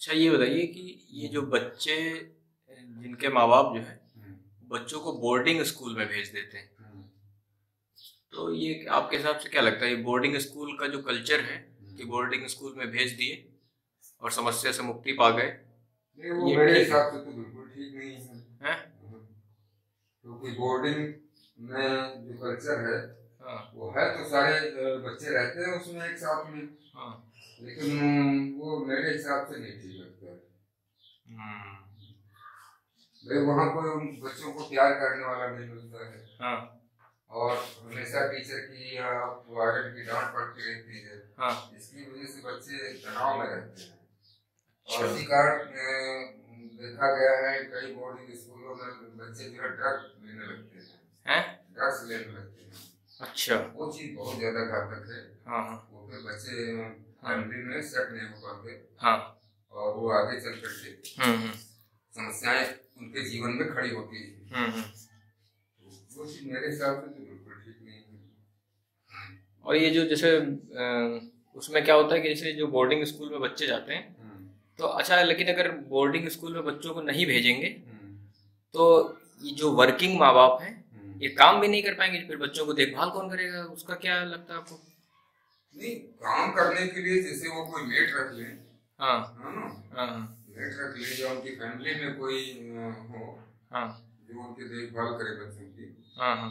अच्छा ये बताइए कि ये जो बच्चे जिनके माँ बाप जो है हम्म, बच्चों को बोर्डिंग स्कूल में भेज देते हैं, हम्म, तो ये आपके हिसाब से क्या लगता है, ये बोर्डिंग स्कूल का जो कल्चर है कि हम्म। बोर्डिंग स्कूल में भेज दिए और समस्या से मुक्ति पा गए, नहीं, वो ये मेरे ठीक है? हिसाब से तो बिल्कुल ठीक नहीं है। हैं? क्योंकि बोर्डिंग में जो कल्चर है हाँ। वो है तो सारे बच्चे रहते हैं उसमें एक साथ में। हाँ। लेकिन वो मेरे हिसाब से नहीं ठीक लगता है। हम्म। भाई वहाँ कोई उन बच्चों को प्यार करने वाला नहीं मिलता है। हाँ। और हमेशा टीचर की या वार्डन की डांट पड़ती रहती है। हाँ। इसकी वजह से बच्चे तनाव में रहते हैं। और अच्छा। इसी कारण देखा गया है कई बोर्डिंग स्कूलों में बच्चे जो है ड्रग्स लेने लगते हैं। हैं? ड्रग्स लेने लगते हैं। अच्छा। वो चीज बहुत ज्यादा घातक है। हाँ। हाँ। वो फिर बच्चे हाँ। फैमिली में सेट नहीं हो पाते। हाँ। और वो आगे चल करके हम्म। समस्याएं उनके जीवन में खड़ी होती है। हम्म। तो वो चीज मेरे हिसाब से तो बिल्कुल ठीक नहीं है। और ये जो जैसे उसमें क्या होता है कि जैसे जो बोर्डिंग स्कूल में बच्चे जाते हैं, हम्म, तो अच्छा, लेकिन अगर बोर्डिंग स्कूल में बच्चों को नहीं भेजेंगे हम्म, तो ये जो वर्किंग माँ बाप हैं हम्म। ये काम भी नहीं कर पाएंगे, फिर बच्चों को देखभाल कौन करेगा, उसका क्या लगता है आपको? नहीं, काम करने के लिए जैसे वो कोई मेट रख ले। हाँ। है ना। हाँ। हाँ। मेट रख ले या उनकी फैमिली में कोई हो हाँ। जो उनकी देखभाल करे बच्चों की। हाँ। हाँ।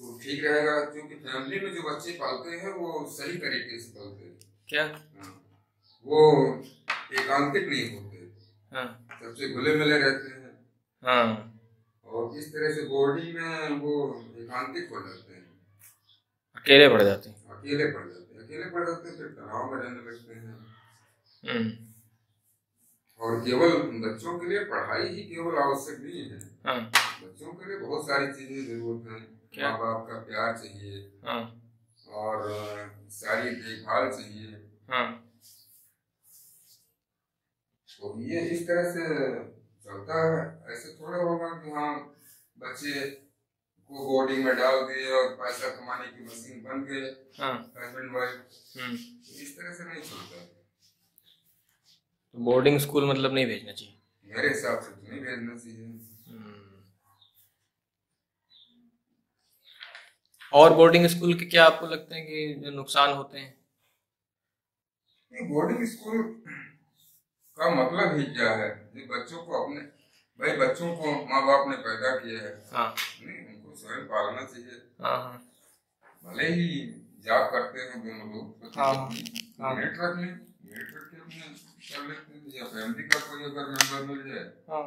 तो ठीक रहेगा क्योंकि फैमिली में जो बच्चे पालते हैं वो सही तरीके से पालते हैं। क्या? हाँ, वो एकांतिक नहीं होते। हाँ। सबसे घुले मिले रहते हैं। हाँ। और इस तरह से बोर्डिंग में वो एकांतिक हो जाते हैं। अकेले पड़ जाते हैं। अकेले पड़ जाते हैं। अकेले पड़ जाते हैं फिर तनाव में रहने लगते हैं। हम्म। और केवल बच्चों के लिए पढ़ाई ही केवल आवश्यक नहीं है। हाँ। बच्चों के लिए बहुत सारी चीजें जरूरत है। क्या? माँ बाप का प्यार चाहिए। हाँ। और सारी देखभाल चाहिए। हाँ। तो ये इस तरह से चलता है। ऐसे थोड़ा होगा कि हाँ बच्चे को बोर्डिंग में डाल दिए और पैसा कमाने की मशीन बन गए हाँ। Husband wife. हम्म। इस तरह से नहीं चलता। तो बोर्डिंग स्कूल मतलब नहीं भेजना चाहिए? मेरे हिसाब से तो नहीं भेजना चाहिए। हम्म। और बोर्डिंग स्कूल के क्या आपको लगते हैं कि जो नुकसान होते हैं? बोर्डिंग स्कूल का मतलब ही क्या है? ये बच्चों को अपने भाई बच्चों को माँ बाप ने पैदा किया है। हाँ। नहीं उनको स्वयं पालना चाहिए। हाँ। हाँ। भले ही जॉब करते हैं दोनों लोग तो ठीक हाँ। है। हाँ। मेट रख लें। मेट रख के अपने कर लेते हैं या फैमिली का कोई अगर मेंबर मिल जाए हाँ।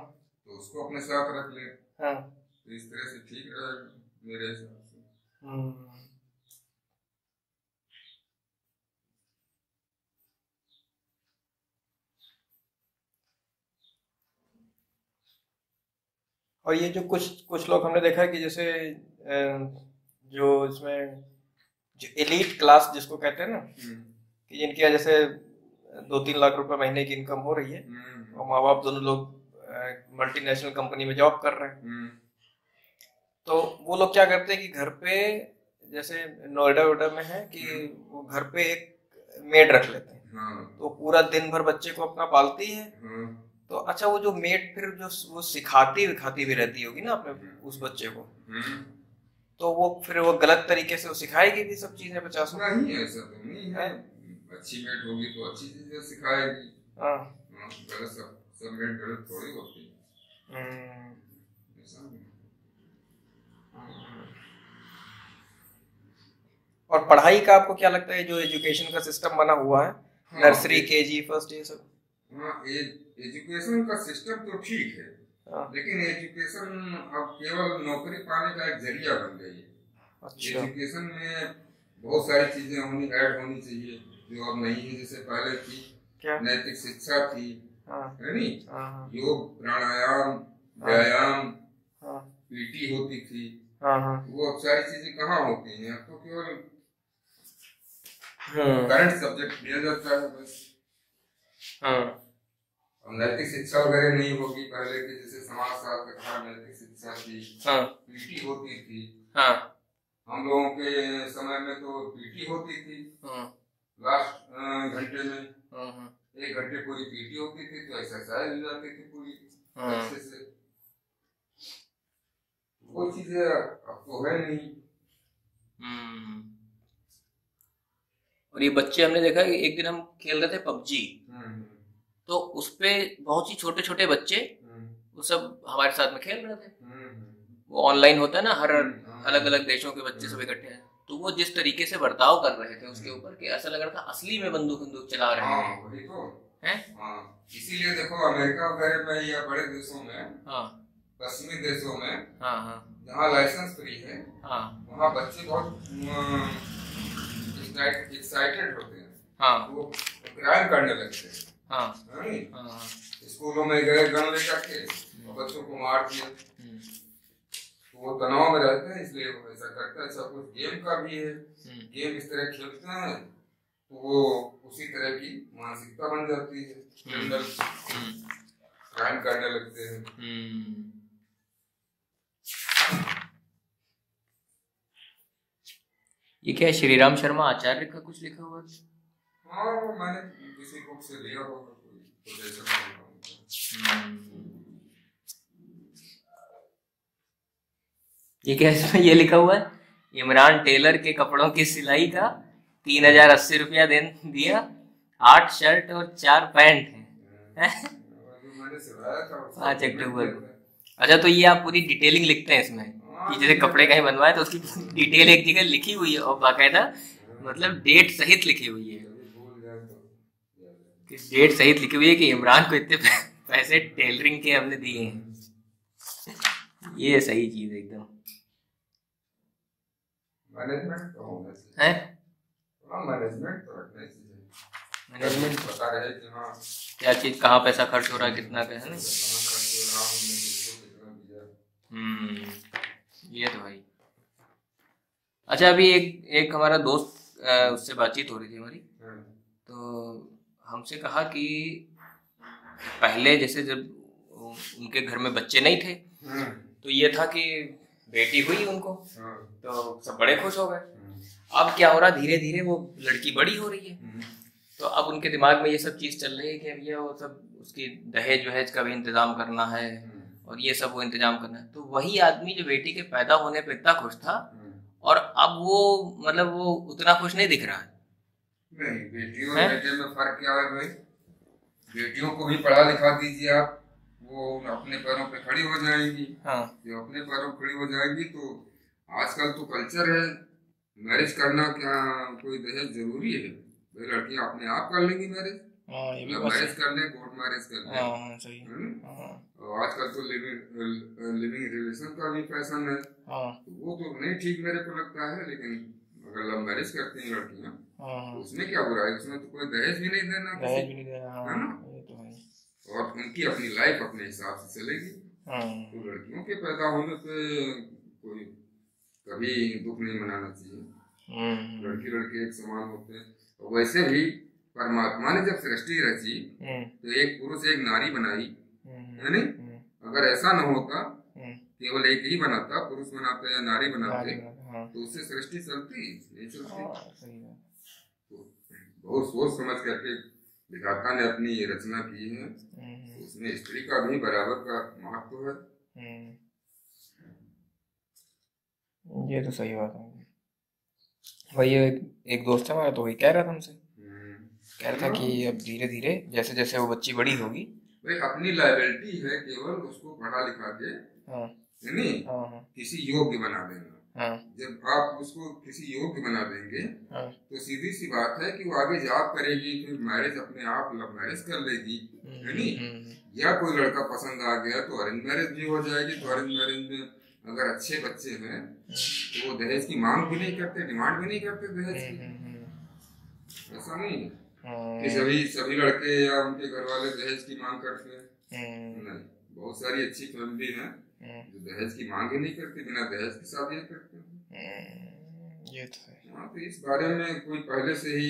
तो उसको अपने साथ रख ले। हाँ। तो इस तरह से ठीक रहेगा मेरे हिसाब से। हम्म। और ये जो कुछ कुछ लोग हमने देखा है कि जैसे जो इसमें जो एलीट क्लास जिसको कहते हैं ना, कि जिनकी वजह से 2-3 लाख रुपए महीने की इनकम हो रही है और माँ बाप दोनों लोग मल्टीनेशनल कंपनी में जॉब कर रहे हैं, तो वो लोग क्या करते हैं कि घर पे, जैसे नोएडा वोएडा में है कि वो घर पे एक मेड रख लेते हैं, हाँ, तो पूरा दिन भर बच्चे को अपना पालती है। हाँ, तो अच्छा, वो जो मेड फिर जो वो सिखाती विखाती भी रहती होगी ना अपने उस बच्चे को, तो वो फिर वो गलत तरीके से वो सिखाएगी भी सब चीजें 50। नहीं ऐसा तो नहीं है। अच्छी मेट होगी तो अच्छी चीजें सिखाएगी। हाँ। हाँ, गलत सब मेट गलत थोड़ी होती है। हम्म। ऐसा नहीं। और पढ़ाई का आपको क्या लगता है, जो एजुकेशन का सिस्टम बना हुआ है, हाँ नर्सरी केजी फर्स्ट ये सब? हाँ एजुकेशन का सिस्टम तो ठीक है। हाँ। लेकिन एजुकेशन अब केवल नौकरी पाने का एक जरिया बन गई है। अच्छा। एजुकेशन में बहुत सारी चीजें होनी ऐड होनी चाहिए जो अब नहीं है। जैसे पहले थी क्या? नैतिक शिक्षा थी। हाँ। है नहीं। हाँ। योग प्राणायाम हाँ। व्यायाम हाँ। पीटी होती थी। हाँ। हाँ। वो अब सारी चीजें कहाँ होती हैं? अब तो केवल हम्म। करंट सब्जेक्ट दिया जाता है बस। हाँ। अब नैतिक शिक्षा वगैरह नहीं होगी पहले के जैसे समाज शास्त्र कहा नैतिक शिक्षा थी। हाँ। पीटी होती थी। हाँ। हम लोगों के समय में तो पीटी होती थी हाँ। लास्ट घंटे में। हाँ। 1 घंटे पूरी पीटी होती थी तो एक्सरसाइज हो जाती थी पूरी अच्छे से। वो चीजें अब तो है नहीं। और ये बच्चे हमने देखा कि एक दिन हम खेल रहे थे पबजी, तो उसपे बहुत ही छोटे छोटे बच्चे वो सब हमारे साथ में खेल रहे थे। वो ऑनलाइन होता है ना, हर अलग अलग देशों के बच्चे सब इकट्ठे हैं, तो वो जिस तरीके से बर्ताव कर रहे थे उसके ऊपर कि ऐसा लग रहा था असली में बंदूक चला रहे हैं। वही तो है। इसीलिए देखो अमेरिका वगैरह में या बड़े देशों में, पश्चिमी देशों में, जहाँ लाइसेंस फ्री है, वहाँ बच्चे बहुत एक्साइटेड होते हैं। वो क्राइम करने लगते हैं। स्कूलों में गए गन लेकर के बच्चों को मार दिया, तो वो तनाव में रहते हैं, इसलिए वो ऐसा करता है। सब कुछ गेम का भी है, गेम इस तरह खेलते हैं तो वो उसी तरह की मानसिकता बन जाती है, क्रिमिनल क्राइम करने लगते हैं। ये क्या है, श्रीराम शर्मा आचार्य का कुछ लिखा हुआ है? हाँ, मैंने किसी बुक से लिया होगा ये क्या है, इसमें ये लिखा हुआ है, इमरान टेलर के कपड़ों की सिलाई का 3080 रुपया दिया, 8 शर्ट और 4 पैंट है। 5 अक्टूबर। अच्छा, तो ये आप पूरी डिटेलिंग लिखते हैं इसमें कि जैसे कपड़े का ही बनवाए तो उसकी डिटेल एक जगह लिखी हुई है और बाकायदा मतलब डेट सहित लिखी हुई है, कि डेट सहित लिखी हुई है कि इमरान को इतने पैसे टेलरिंग के हमने दिए हैं। ये सही चीज है एकदम। मैनेजमेंट तो होना चाहिए, मैनेजमेंट तो रखना चाहिए, मैनेजमेंट पता रहे कि हाँ क्या चीज कहाँ पैसा खर्च हो रहा है, कितना का है ना। ये तो भाई। अच्छा, अभी एक हमारा दोस्त, उससे बातचीत हो रही थी हमारी, तो हमसे कहा कि पहले जैसे जब उनके घर में बच्चे नहीं थे तो ये था कि बेटी हुई उनको तो सब बड़े खुश हो गए। अब क्या हो रहा, धीरे धीरे वो लड़की बड़ी हो रही है, तो अब उनके दिमाग में ये सब चीज चल रही है कि अब ये वो सब उसकी दहेज वहेज का भी इंतजाम करना है और ये सब वो इंतजाम करना है। तो वही आदमी जो बेटी के पैदा होने पे इतना खुश था और अब वो मतलब वो उतना खुश नहीं दिख रहा है। नहीं, बेटी और बेटे में फर्क क्या है भाई? बेटियों को भी पढ़ा लिखा दीजिए आप, वो अपने पैरों पे खड़ी हो जाएंगी। जो अपने पैरों पे खड़ी हो जाएंगी तो आजकल तो कल्चर है मैरिज करना, क्या कोई दहेज जरूरी है? भाई लड़कियां अपने आप कर लेंगी मैरिज, मैरिज कर ले, कोर्ट मैरिज कर ले। और आजकल तो लिविंग रिलेशन का भी फैशन है, तो वो तो नहीं ठीक मेरे को लगता है। लेकिन अगर लव मैरिज करती हैं लड़कियां तो उसमें क्या बुराई? उसमें तो कोई दहेज भी नहीं देना, है ना? और उनकी अपनी लाइफ अपने हिसाब से चलेगी। तो लड़कियों के पैदा होने पे कोई कभी दुख नहीं मनाना चाहिए। लड़की लड़के एक समान होते हैं। और वैसे भी परमात्मा ने जब सृष्टि रची तो एक पुरुष एक नारी बनाई, है नहीं? अगर ऐसा न होता, केवल एक ही बनाता, पुरुष बनाते या नारी बनाते, तो उससे सृष्टि चलती नहीं चलती। तो बहुत सोच समझ करके विधाता ने अपनी ये रचना की है, उसमें स्त्री का भी बराबर का महत्व है। ये तो सही बात है भाई। एक दोस्त है हमारा, तो वही कह रहा था हमसे, कह रहा था कि अब धीरे धीरे जैसे जैसे वो बच्ची बड़ी होगी, भाई अपनी लायबिलिटी है केवल उसको पढ़ा लिखा के नहीं किसी योग्य बना देना। जब आप उसको किसी योग्य बना देंगे तो सीधी सी बात है कि वो आगे जॉब करेगी, फिर मैरिज अपने आप लव मैरिज कर लेगी, है नहीं? या कोई लड़का पसंद आ गया तो अरेंज मैरिज भी हो जाएगी। तो अरेंज मैरिज में अगर अच्छे बच्चे हैं तो वो दहेज की मांग भी नहीं करते, डिमांड भी नहीं करते दहेज की। ऐसा नहीं कि सभी लड़के या उनके घर वाले दहेज की मांग करते हैं, नहीं। बहुत सारी अच्छी फैमिली है जो दहेज की मांग ही नहीं करती, बिना दहेज की शादियां करते हैं। ये तो है। हाँ, तो इस बारे में कोई पहले से ही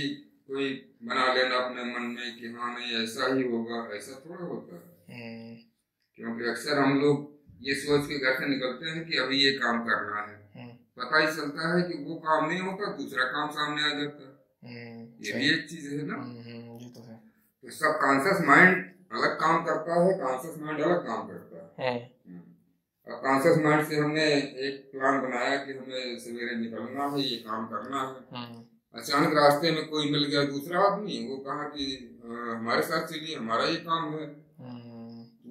कोई बना लेना अपने मन में कि हाँ नहीं ऐसा ही होगा, ऐसा थोड़ा होता है। क्योंकि अक्सर हम लोग ये सोच के घर से निकलते हैं कि अभी ये काम करना है, पता ही चलता है कि वो काम नहीं होता, दूसरा काम सामने आ जाता है। ये भी एक चीज है ना। ये तो है। तो सब कॉन्शियस माइंड अलग काम करता है, कॉन्शियस माइंड अलग काम करता है। और कॉन्शियस माइंड से हमने एक प्लान बनाया कि हमें सवेरे निकलना है, ये काम करना है। अचानक रास्ते में कोई मिल गया दूसरा आदमी, वो कहा कि हमारे साथ चलिए, हमारा ये काम है।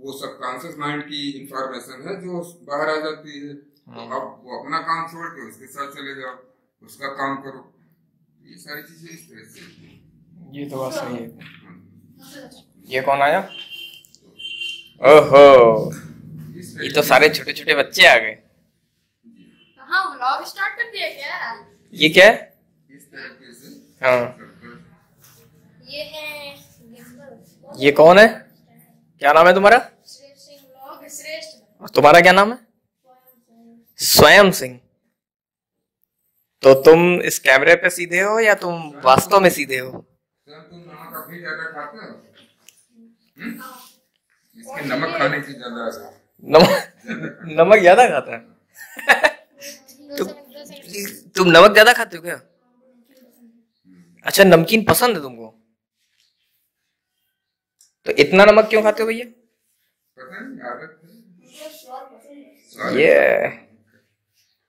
वो सब कॉन्शियस माइंड की इंफॉर्मेशन है जो बाहर आ जाती है। तो अब वो अपना काम छोड़ के उसके साथ चले जाओ, उसका काम करो। ये सारी चीजें इस तरह से। ये तो बात सही है। ये कौन आया? ओहो, ये तो सारे छोटे छोटे बच्चे आ गए। हाँ, व्लॉग स्टार्ट कर दिया क्या? ये क्या है? इस तरीके से। हाँ, ये है। ये कौन है? क्या नाम है तुम्हारा? श्रेष्ठ। और तुम्हारा क्या नाम है? स्वयं सिंह। तो तुम इस कैमरे पे सीधे हो या तुम वास्तव में सीधे हो? तुम नमक अभी ज्यादा खाते हो? इसके नमक खाने की ज्यादा नमक ज्यादा खाता है? तुम नमक ज्यादा खाते हो क्या? अच्छा, नमकीन पसंद है तुमको? तो इतना नमक क्यों खाते हो भैया? पता नहीं, आदत है। ये